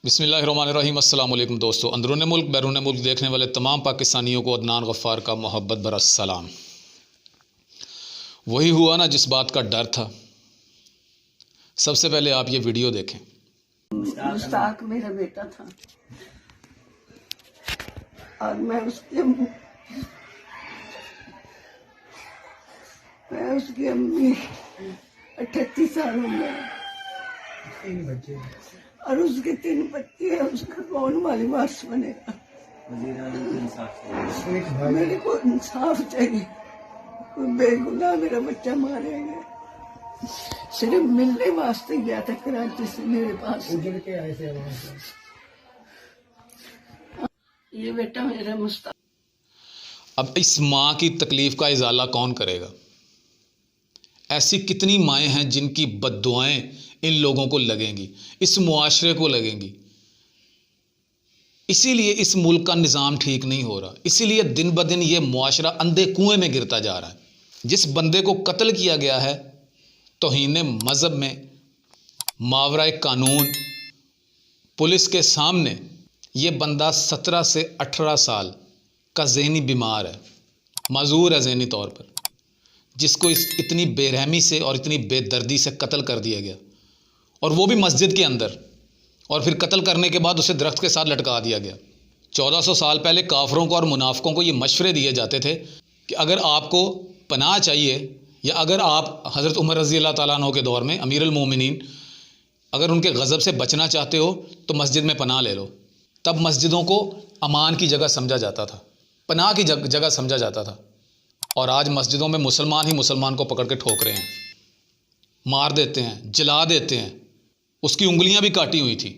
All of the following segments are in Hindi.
बिस्मिल्लाहिर्रहमानिर्रहीम। अस्सलाम वालेकुम दोस्तों, अंदरूनी मुल्क बैरून मुल्क देखने वाले तमाम पाकिस्तानियों को अदनान गफ़्फ़ार का मोहब्बत भरा सलाम। वही हुआ ना जिस बात का डर था। सबसे पहले आप ये वीडियो देखें। मुश्ताक मेरा बेटा था और मैं उसकी अम्मी 38 साल उम्र और उसके 3 बच्चे हैं। उसका कौन वाली वारिस बनेगा? मेरे को इंसाफ चाहिए। कोई बेगुनाह मेरा बच्चा मारे गया, सिर्फ मिलने वास्ते गया था कराची से मेरे पास। ये बेटा मेरा मुस्ताक। अब इस माँ की तकलीफ़ का इजाला कौन करेगा? ऐसी कितनी माएँ हैं जिनकी बद्दुआएं इन लोगों को लगेंगी, इस मुआशरे को लगेंगी। इसीलिए इस मुल्क का निज़ाम ठीक नहीं हो रहा, इसीलिए दिन ब दिन ये मुआशरा अंधे कुएं में गिरता जा रहा है। जिस बंदे को कत्ल किया गया है तौहीन मज़हब में, मावरा कानून, पुलिस के सामने, ये बंदा 17 से 18 साल का ज़हनी बीमार है, माजूर है ज़हनी तौर पर, जिसको इतनी बेरहमी से और इतनी बेदर्दी से कत्ल कर दिया गया, और वो भी मस्जिद के अंदर। और फिर कत्ल करने के बाद उसे दरख्त के साथ लटका दिया गया। 1400 साल पहले काफरों को और मुनाफिकों को ये मशवरे दिए जाते थे कि अगर आपको पनाह चाहिए, या अगर आप हज़रत उमर रज़ी अल्लाह ताला अन्हु के दौर में अमीरुल मोमिनीन, अगर उनके गज़ब से बचना चाहते हो तो मस्जिद में पनाह ले लो। तब मस्जिदों को अमान की जगह समझा जाता था, पनाह की जगह समझा जाता था। और आज मस्जिदों में मुसलमान ही मुसलमान को पकड़ के ठोक रहे हैं, मार देते हैं, जला देते हैं। उसकी उंगलियां भी काटी हुई थी,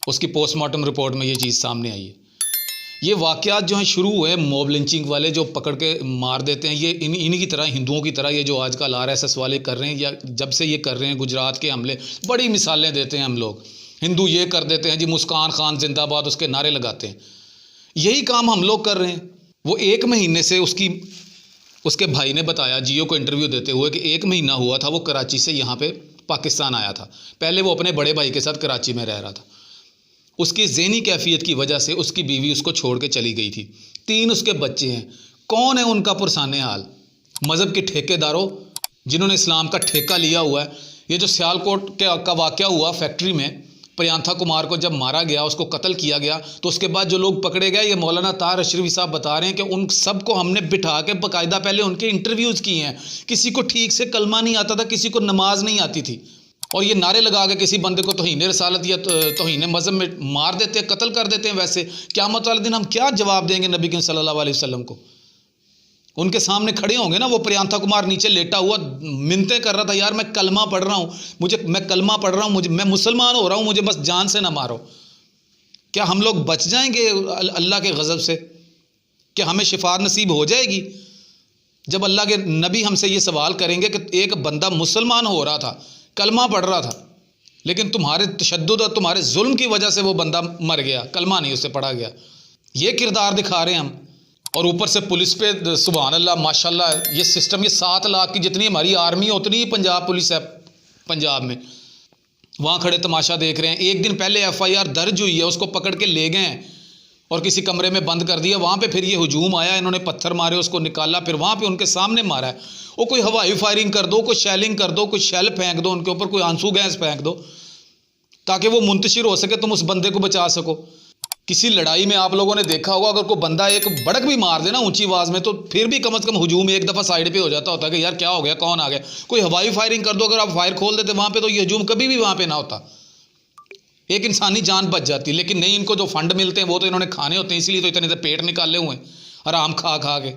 उसकी पोस्टमार्टम रिपोर्ट में ये चीज़ सामने आई है। ये वाक़यात जो हैं शुरू हुए मॉब लिंचिंग वाले, जो पकड़ के मार देते हैं, ये इन्हीं की तरह, हिंदुओं की तरह, ये जो आजकल RSS वाले कर रहे हैं, या जब से ये कर रहे हैं, गुजरात के हमले, बड़ी मिसालें देते हैं हम लोग। हिंदू ये कर देते हैं जी, मुस्कान खान जिंदाबाद, उसके नारे लगाते हैं। यही काम हम लोग कर रहे हैं। वो 1 महीने से उसके भाई ने बताया जियो को इंटरव्यू देते हुए कि 1 महीना हुआ था वो कराची से यहाँ पे पाकिस्तान आया था। पहले वो अपने बड़े भाई के साथ कराची में रह रहा था। उसकी ज़हनी कैफियत की वजह से उसकी बीवी उसको छोड़ के चली गई थी। 3 उसके बच्चे हैं। कौन है उनका पुरसाने हाल? मज़हब के ठेकेदारों, जिन्होंने इस्लाम का ठेका लिया हुआ है। ये जो सियालकोट का वाक़या हुआ फैक्ट्री में, प्रियंका कुमार को जब मारा गया, उसको कत्ल किया गया, तो उसके बाद जो लोग पकड़े गए, ये मौलाना तार अशरफी साहब बता रहे हैं कि उन सबको हमने बिठा के बाकायदा पहले उनके इंटरव्यूज़ किए हैं। किसी को ठीक से कलमा नहीं आता था, किसी को नमाज नहीं आती थी, और ये नारे लगा के किसी बंदे को तौहीन रसालत या तौहीन मज़हब में मार देते हैं, कत्ल कर देते हैं। वैसे क़यामत वाले दिन हम क्या जवाब देंगे नबी करीम सल्लल्लाहु अलैहि वसल्लम को? उनके सामने खड़े होंगे ना। वो प्रियंका कुमार नीचे लेटा हुआ मिन्नतें कर रहा था, यार मैं कलमा पढ़ रहा हूँ, मैं कलमा पढ़ रहा हूँ, मैं मुसलमान हो रहा हूँ, मुझे बस जान से ना मारो। क्या हम लोग बच जाएंगे अल्लाह के गज़ब से? क्या हमें शिफा नसीब हो जाएगी जब अल्लाह के नबी हमसे ये सवाल करेंगे कि एक बंदा मुसलमान हो रहा था, कलमा पढ़ रहा था, लेकिन तुम्हारे तशद्दुद और तुम्हारे जुल्म की वजह से वो बंदा मर गया, कलमा नहीं उससे पढ़ा गया। ये किरदार दिखा रहे हैं हम। और ऊपर से पुलिस पे सुभान अल्लाह माशाल्लाह, ये सिस्टम, ये 7 लाख की जितनी हमारी आर्मी है उतनी ही पंजाब पुलिस है। पंजाब में वहाँ खड़े तमाशा देख रहे हैं। 1 दिन पहले FIR दर्ज हुई है, उसको पकड़ के ले गए हैं और किसी कमरे में बंद कर दिया। वहाँ पे फिर ये हुजूम आया, इन्होंने पत्थर मारे, उसको निकाला, फिर वहाँ पे उनके सामने मारा है। वो कोई हवाई फायरिंग कर दो, कोई शेलिंग कर दो, कोई शेल फेंक दो उनके ऊपर, कोई आंसू गैस फेंक दो, ताकि वो मुंतशिर हो सके, तुम उस बंदे को बचा सको। किसी लड़ाई में आप लोगों ने देखा होगा, अगर कोई बंदा एक बड़क भी मार देना ऊंची आवाज़ में, तो फिर भी कम से कम हुजूम एक दफ़ा साइड पे हो जाता होता कि यार क्या हो गया, कौन आ गया। कोई हवाई फायरिंग कर दो, अगर आप फायर खोल देते वहाँ पे, तो ये हुजूम कभी भी वहाँ पे ना होता, एक इंसानी जान बच जाती। लेकिन नहीं, इनको जो फंड मिलते हैं वो तो इन्होंने खाने होते हैं, इसीलिए तो इतने पेट निकाले हुए हैं आराम खा खा के।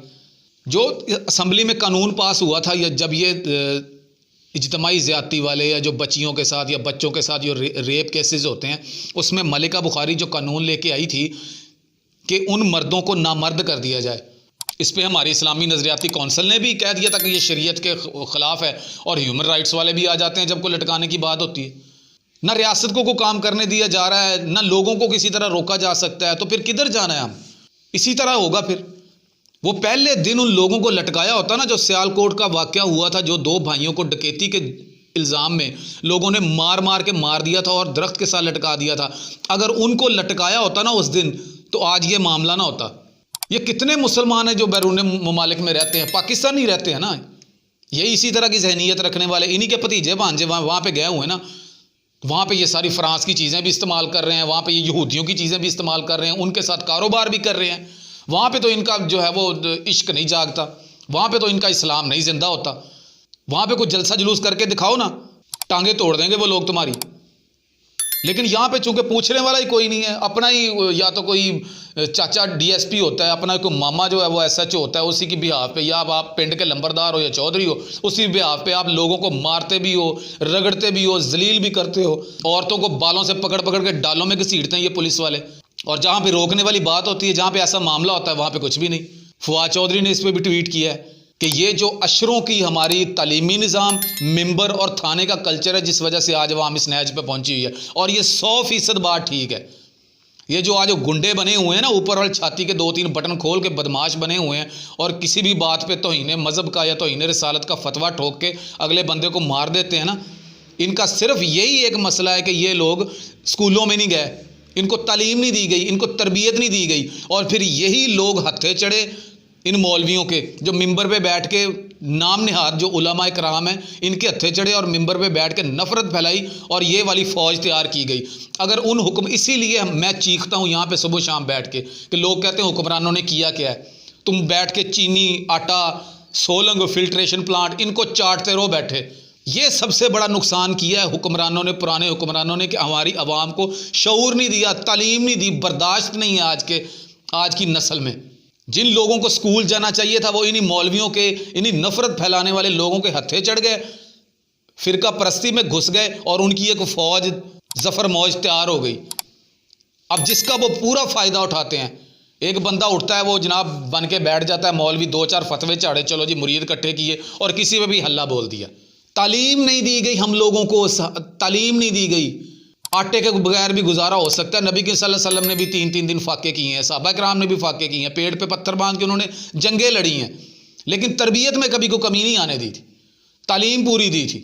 जो असम्बली में कानून पास हुआ था, या जब ये इज्तिमाई ज़्यादती वाले, या जो बच्चियों के साथ या बच्चों के साथ जो रेप केसेस होते हैं, उसमें मलिका बुखारी जो कानून लेके आई थी कि उन मर्दों को नामर्द कर दिया जाए, इस पे हमारी इस्लामी नज़रियाती कौंसिल ने भी कह दिया था कि ये शरीयत के ख़िलाफ़ है। और ह्यूमन राइट्स वाले भी आ जाते हैं जब को लटकाने की बात होती है। ना रियासत को काम करने दिया जा रहा है, ना लोगों को किसी तरह रोका जा सकता है, तो फिर किधर जाना है हम? इसी तरह होगा फिर। वो पहले दिन उन लोगों को लटकाया होता ना, जो सियालकोट का वाक़या हुआ था, जो 2 भाइयों को डकैती के इल्ज़ाम में लोगों ने मार मार के मार दिया था और दरख्त के साथ लटका दिया था, अगर उनको लटकाया होता ना उस दिन, तो आज ये मामला ना होता। ये कितने मुसलमान हैं जो बैरून ममालिक में रहते हैं, पाकिस्तानी रहते हैं ना, यही इसी तरह की जहनीत रखने वाले, इन्हीं के भतीजे भांजे वहाँ पे गए हुए हैं ना, वहाँ पे ये सारी फ्रांस की चीज़ें भी इस्तेमाल कर रहे हैं, वहाँ पे ये यहूदियों की चीज़ें भी इस्तेमाल कर रहे हैं, उनके साथ कारोबार भी कर रहे हैं। वहाँ पे तो इनका जो है वो इश्क नहीं जागता, वहाँ पे तो इनका इस्लाम नहीं जिंदा होता। वहाँ पे कुछ जलसा जुलूस करके दिखाओ ना, टांगे तोड़ देंगे वो लोग तुम्हारी। लेकिन यहाँ पे चूंकि पूछने वाला ही कोई नहीं है, अपना ही या तो कोई चाचा डीएसपी होता है, अपना कोई मामा जो है वो एसएचओ होता है, उसी की बिहाफ पे, या आप पिंड के लंबरदार हो या चौधरी हो, उसी बिहाफ पे आप लोगों को मारते भी हो, रगड़ते भी हो, जलील भी करते हो, औरतों को बालों से पकड़ पकड़ के डालों में घसीटते हैं ये पुलिस वाले। और जहाँ पे रोकने वाली बात होती है, जहाँ पे ऐसा मामला होता है, वहाँ पे कुछ भी नहीं। फवाद चौधरी ने इस पर भी ट्वीट किया है कि ये जो अशरों की हमारी तालीमी निज़ाम, मिंबर और थाने का कल्चर है, जिस वजह से आज अवाम इस नहज पे पहुंची हुई है। और ये 100% बात ठीक है। ये जो आज गुंडे बने हुए हैं ना, ऊपर वाली छाती के 2-3 बटन खोल के बदमाश बने हुए हैं, और किसी भी बात पे तौहीन मज़हब का या तौहीन रिसालत का फतवा ठोक के अगले बंदे को मार देते हैं ना, इनका सिर्फ यही एक मसला है कि ये लोग स्कूलों में नहीं गए, इनको तालीम नहीं दी गई, इनको तरबियत नहीं दी गई। और फिर यही लोग हत्थे चढ़े इन मौलवियों के, जो मिंबर पे बैठ के नाम निहाद जो उलमा इकराम हैं, इनके हत्थे चढ़े और मिंबर पे बैठ के नफरत फैलाई, और ये वाली फ़ौज तैयार की गई। अगर उन हुक्म, इसीलिए मैं चीखता हूँ यहाँ पे सुबह शाम बैठ के कि लोग कहते हैं हुक्मरानों ने किया क्या है। तुम बैठ के चीनी, आटा, सोलंग, फिल्ट्रेशन प्लांट, इनको चाटते रहो बैठे। ये सबसे बड़ा नुकसान किया है हुक्मरानों ने, पुराने हुक्मरानों ने, कि हमारी आवाम को शऊर नहीं दिया, तालीम नहीं दी, बर्दाश्त नहीं है आज की नस्ल में। जिन लोगों को स्कूल जाना चाहिए था, वो इन्हीं मौलवियों के, इन्हीं नफरत फैलाने वाले लोगों के हत्थे चढ़ गए, फिरका परस्ती में घुस गए, और उनकी एक फ़ौज, जफ़र मौज तैयार हो गई। अब जिसका वो पूरा फ़ायदा उठाते हैं। एक बंदा उठता है, वो जनाब बन के बैठ जाता है मौलवी, 2-4 फतवे चाड़े, चलो जी मुरीद इकट्ठे किए, और किसी पे भी हल्ला बोल दिया। तालीम नहीं दी गई हम लोगों को, तालीम नहीं दी गई। आटे के बगैर भी गुजारा हो सकता है। नबी के सल्लल्लाहु अलैहि वसल्लम ने भी 3-3 दिन फाके किए हैं, सहाबा किराम ने भी फाके किए हैं, पेड़ पे पत्थर बांध के उन्होंने जंगें लड़ी हैं, लेकिन तरबियत में कभी कोई कमी नहीं आने दी थी, तालीम पूरी दी थी।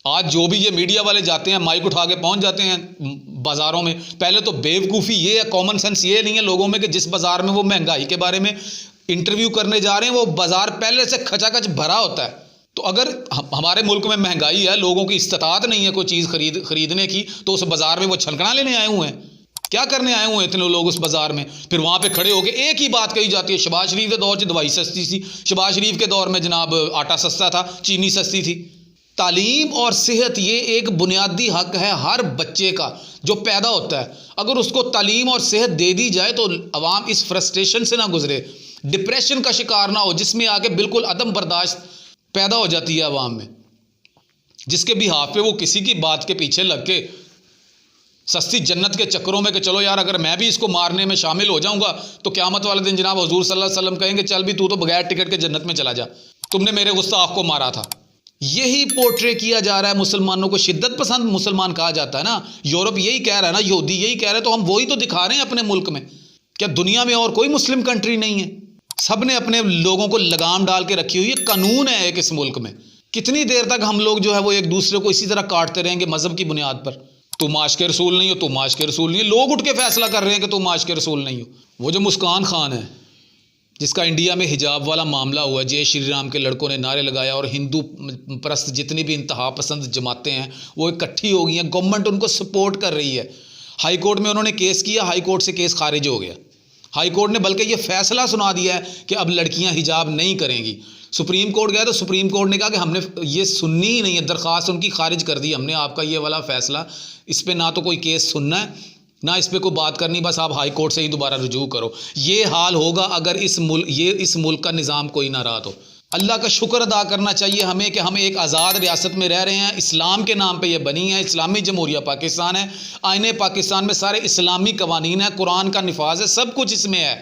आज जो भी ये मीडिया वाले जाते हैं, माइक उठा के पहुंच जाते हैं बाज़ारों में। पहले तो बेवकूफ़ी ये है, कॉमन सेंस ये नहीं है लोगों में कि जिस बाज़ार में वो महंगाई के बारे में इंटरव्यू करने जा रहे हैं, वो बाज़ार पहले से खचाखच भरा होता है। तो अगर हमारे मुल्क में महंगाई है, लोगों की इस्तात नहीं है कोई चीज़ खरीदने की, तो उस बाज़ार में वो छलकना लेने आए हुए हैं, क्या करने आए हुए हैं इतने लोग उस बाज़ार में। फिर वहाँ पे खड़े होकर एक ही बात कही जाती है, शहबाज शरीफ के दौर से दवाई सस्ती थी, शहबाज शरीफ के दौर में जनाब आटा सस्ता था, चीनी सस्ती थी। तालीम और सेहत ये एक बुनियादी हक है हर बच्चे का जो पैदा होता है। अगर उसको तालीम और सेहत दे दी जाए तो अवाम इस फ्रस्ट्रेशन से ना गुजरे, डिप्रेशन का शिकार ना हो, जिसमें आके बिल्कुल अदम बर्दाश्त पैदा हो जाती है अवाम में, जिसके बिहाफ पे वो किसी की बात के पीछे लग के सस्ती जन्नत के चक्करों में कि चलो यार अगर मैं भी इसको मारने में शामिल हो जाऊंगा तो क़यामत वाले दिन जनाब हुजूर सल्लल्लाहु अलैहि वसल्लम कहेंगे चल भी तू तो बगैर टिकट के जन्नत में चला जा, तुमने मेरे गुस्ताख को मारा था। यही पोर्ट्रे किया जा रहा है। मुसलमानों को शिद्दत पसंद मुसलमान कहा जाता है ना, यूरोप यही कह रहा है ना, यहूदी यही कह रहे हैं, तो हम वही तो दिखा रहे हैं अपने मुल्क में। क्या दुनिया में और कोई मुस्लिम कंट्री नहीं है? सब ने अपने लोगों को लगाम डाल के रखी हुई है, कानून है एक इस मुल्क में। कितनी देर तक हम लोग जो है वो एक दूसरे को इसी तरह काटते रहेंगे मजहब की बुनियाद पर? तुम माश के रसूल नहीं हो, तुम माश के रसूल नहीं हो। लोग उठ के फैसला कर रहे हैं कि तुम माश के रसूल नहीं हो। वो जो मुस्कान खान है जिसका इंडिया में हिजाब वाला मामला हुआ, जय श्री राम के लड़कों ने नारे लगाया और हिंदू परस्त जितनी भी इंतहा पसंद जमातें हैं वो इकट्ठी हो गई हैं, गवर्नमेंट उनको सपोर्ट कर रही है। हाई कोर्ट में उन्होंने केस किया, हाई कोर्ट से केस खारिज हो गया। हाई कोर्ट ने बल्कि ये फैसला सुना दिया है कि अब लड़कियां हिजाब नहीं करेंगी। सुप्रीम कोर्ट गया तो सुप्रीम कोर्ट ने कहा कि हमने ये सुननी ही नहीं है, दरख्वास्त उनकी खारिज कर दी हमने, आपका ये वाला फैसला, इस पर ना तो कोई केस सुनना है ना इस पर कोई बात करनी, बस आप हाई कोर्ट से ही दोबारा रुजू करो। ये हाल होगा अगर इस मुल्क का निज़ाम कोई ना रहा तो। अल्लाह का शुक्र अदा करना चाहिए हमें कि हम एक आज़ाद रियासत में रह रहे हैं, इस्लाम के नाम पे ये बनी है, इस्लामी जमहूरिया पाकिस्तान है। आईने पाकिस्तान में सारे इस्लामी कवानीन है, कुरान का निफाज है, सब कुछ इसमें है।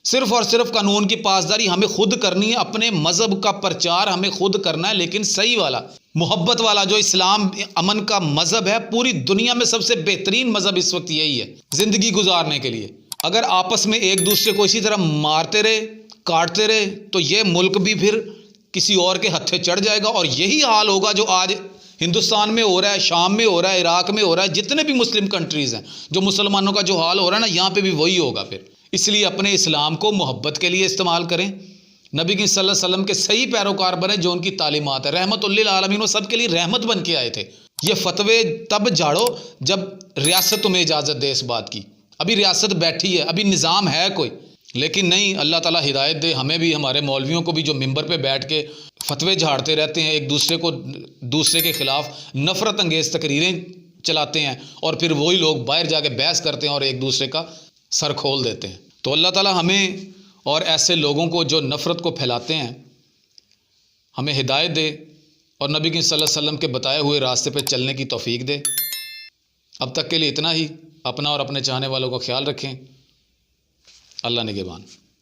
सिर्फ़ और सिर्फ कानून की पासदारी हमें खुद करनी है, अपने मज़हब का प्रचार हमें खुद करना है, लेकिन सही वाला, मोहब्बत वाला, जो इस्लाम अमन का मज़हब है। पूरी दुनिया में सबसे बेहतरीन मज़हब इस वक्त यही है ज़िंदगी गुजारने के लिए। अगर आपस में एक दूसरे को इसी तरह मारते रहे, काटते रहे, तो ये मुल्क भी फिर किसी और के हत्थे चढ़ जाएगा। और यही हाल होगा जो आज हिंदुस्तान में हो रहा है, शाम में हो रहा है, इराक में हो रहा है, जितने भी मुस्लिम कंट्रीज़ हैं, जो मुसलमानों का जो हाल हो रहा है ना, यहाँ पे भी वही होगा फिर। इसलिए अपने इस्लाम को मोहब्बत के लिए इस्तेमाल करें, नबी की सल्लल्लाहु अलैहि वसल्लम के सही पैरोकार बने, जो उनकी तालीमात है। रहमतुल्लिल आलमीन, वो सब के लिए रहमत बन के आए थे। ये फतवे तब झाड़ो जब रियासत तुम्हें इजाज़त दे इस बात की। अभी रियासत बैठी है, अभी निज़ाम है कोई, लेकिन नहीं, अल्लाह ताला हिदायत दे हमें भी, हमारे मौलवियों को भी, जो मिंबर पे बैठ के फतवे झाड़ते रहते हैं, एक दूसरे के ख़िलाफ़ नफ़रत अंगेज़ तकरीरें चलाते हैं, और फिर वही लोग बाहर जाके बहस करते हैं और एक दूसरे का सर खोल देते हैं। तो अल्लाह ताला हमें और ऐसे लोगों को जो नफ़रत को फैलाते हैं, हमें हिदायत दे और नबी की सल्लल्लाहु अलैहि वसल्लम के बताए हुए रास्ते पे चलने की तौफीक दे। अब तक के लिए इतना ही। अपना और अपने चाहने वालों का ख्याल रखें। अल्लाह निगहबान।